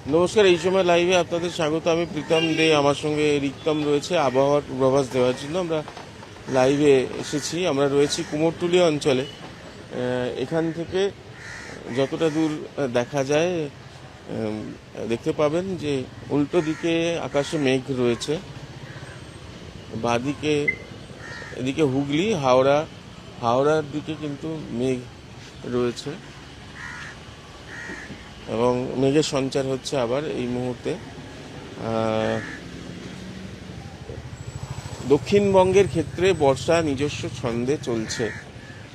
নমস্কার, এই সময় লাইভে আপনাদের স্বাগত। আমি প্রীতম দে, আমার সঙ্গে রিক্তম রয়েছে। আবহাওয়ার পূর্বাভাস দেওয়ার জন্য আমরা লাইভে এসেছি। আমরা রয়েছি কুমোরটুলি অঞ্চলে। এখান থেকে যতটা দূর দেখা যায় দেখতে পাবেন যে উল্টো দিকে আকাশে মেঘ রয়েছে, বাঁদিকে এদিকে হুগলি হাওড়ার দিকে কিন্তু মেঘ রয়েছে এবং মেঘের সঞ্চার হচ্ছে আবার এই মুহূর্তে। দক্ষিণবঙ্গের ক্ষেত্রে বর্ষা নিজস্ব ছন্দে চলছে।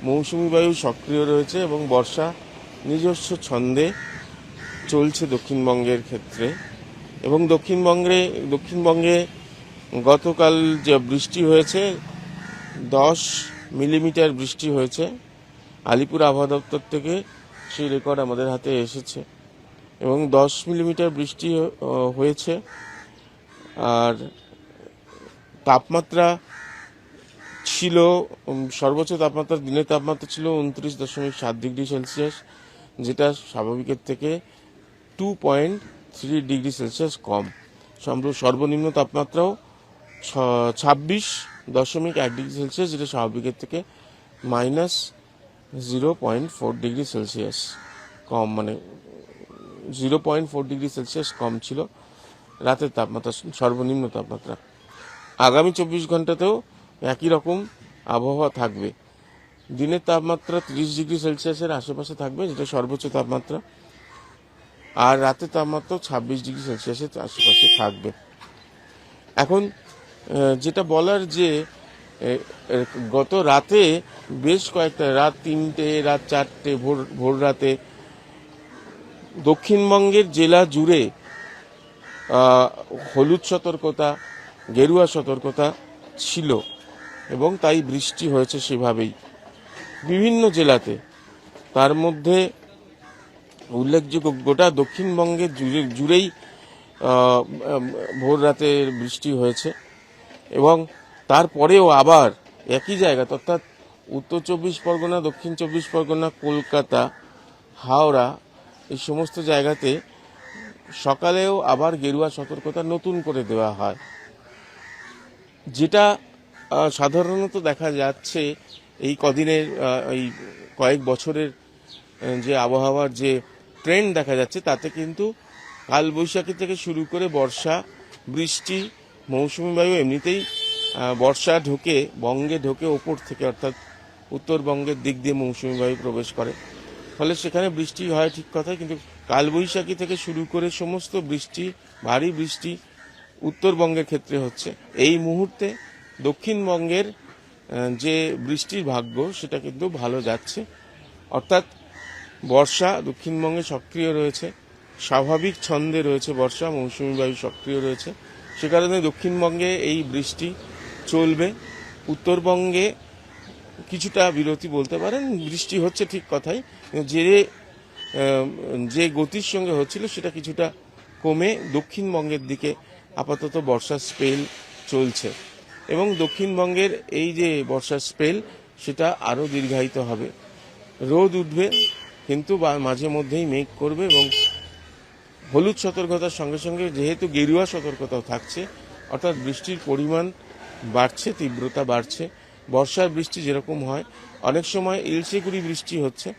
মৌসুমি বায়ু সক্রিয় রয়েছে এবং বর্ষা নিজস্ব ছন্দে চলছে দক্ষিণবঙ্গের ক্ষেত্রে। এবং দক্ষিণবঙ্গে গতকাল যে বৃষ্টি হয়েছে, 10 মিলিমিটার বৃষ্টি হয়েছে। আলিপুর আবহাওয়া দপ্তর থেকে সেই রেকর্ড আমাদের হাতে এসেছে এবং 10 মিলিমিটার বৃষ্টি হয়েছে। আর তাপমাত্রা ছিল, সর্বোচ্চ তাপমাত্রা, দিনের তাপমাত্রা ছিল 29.7 ডিগ্রি সেলসিয়াস, যেটা স্বাভাবিকের থেকে 2.3 ডিগ্রি সেলসিয়াস কম। সর্বনিম্ন তাপমাত্রাও 26.1 ডিগ্রি সেলসিয়াস, যেটা স্বাভাবিকের থেকে -0.4 ডিগ্রি সেলসিয়াস কম, মানে 0.4 ডিগ্রি সেলসিয়াস কম ছিল রাতের তাপমাত্রা, সর্বনিম্ন তাপমাত্রা। আগামী 24 ঘন্টাতেও একই রকম আবহাওয়া থাকবে। দিনের তাপমাত্রা 30 ডিগ্রি সেলসিয়াসের আশেপাশে থাকবে, যেটা সর্বোচ্চ তাপমাত্রা। আর রাতের তাপমাত্রা 26 ডিগ্রি সেলসিয়াসের আশেপাশে থাকবে। এখন যেটা বলার যে গত রাতে বেশ কয়েকটা, রাত 3টে, রাত 4টে, ভোর রাতে দক্ষিণবঙ্গের জেলা জুড়ে হলুদ সতর্কতা, গেরুয়া সতর্কতা ছিল এবং তাই বৃষ্টি হয়েছে সেভাবেই বিভিন্ন জেলাতে। তার মধ্যে উল্লেখযোগ্য গোটা দক্ষিণবঙ্গের জুড়েই ভোর রাতে বৃষ্টি হয়েছে এবং তারপরেও আবার একই জায়গা, অর্থাৎ উত্তর 24 পরগনা, দক্ষিণ 24 পরগনা, কলকাতা, হাওড়া, এই সমস্ত জায়গাতে সকালেও আবার গেরুয়া সতর্কতা নতুন করে দেওয়া হয়। যেটা সাধারণত দেখা যাচ্ছে এই কদিনের, এই কয়েক বছরের যে আবহাওয়ার যে ট্রেন্ড দেখা যাচ্ছে, তাতে কিন্তু কালবৈশাখী থেকে শুরু করে বর্ষা, বৃষ্টি, মৌসুমি বায়ু এমনিতেই বর্ষা বঙ্গে ঢোকে ওপর থেকে, অর্থাৎ উত্তরবঙ্গের দিক দিয়ে মৌসুমি বায়ু প্রবেশ করে, ফলে সেখানে বৃষ্টি হয় ঠিক কথাই। কিন্তু কালবৈশাখী থেকে শুরু করে সমস্ত বৃষ্টি, ভারী বৃষ্টি উত্তরবঙ্গের ক্ষেত্রে হচ্ছে। এই মুহূর্তে দক্ষিণবঙ্গের যে বৃষ্টির ভাগ্য, সেটা কিন্তু ভালো যাচ্ছে। অর্থাৎ বর্ষা দক্ষিণবঙ্গে সক্রিয় রয়েছে, স্বাভাবিক ছন্দে রয়েছে বর্ষা, মৌসুমি বায়ু সক্রিয় রয়েছে। সে কারণে দক্ষিণবঙ্গে এই বৃষ্টি চলবে। উত্তরবঙ্গে কিছুটা বিরতি বলতে পারেন, বৃষ্টি হচ্ছে ঠিক কথাই, যে গতির সঙ্গে হচ্ছিল সেটা কিছুটা কমে দক্ষিণবঙ্গের দিকে আপাতত বর্ষার স্পেল চলছে এবং দক্ষিণবঙ্গের এই যে বর্ষার স্পেল, সেটা আরও দীর্ঘায়িত হবে। রোদ উঠবে কিন্তু মাঝে মধ্যেই মেঘ করবে এবং হলুদ সতর্কতার সঙ্গে সঙ্গে যেহেতু গেরুয়া সতর্কতাও থাকছে, অর্থাৎ বৃষ্টির পরিমাণ বাড়ছে, তীব্রতা বাড়ছে। বর্ষার বৃষ্টি যেরকম হয়, অনেক সময় ইলশেগুড়ি বৃষ্টি হচ্ছে,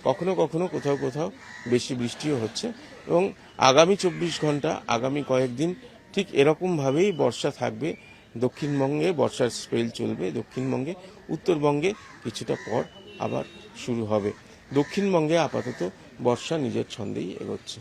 কখনো কখনো কোথাও বেশি বৃষ্টিও হচ্ছে এবং আগামী 24 ঘন্টা, আগামী কয়েকদিন ঠিক এরকমভাবেই বর্ষা থাকবে দক্ষিণবঙ্গে। বর্ষার স্পেল চলবে দক্ষিণবঙ্গে। উত্তরবঙ্গে কিছুটা পর আবার শুরু হবে। দক্ষিণবঙ্গে আপাতত বর্ষা নিজের ছন্দেই এগোচ্ছে।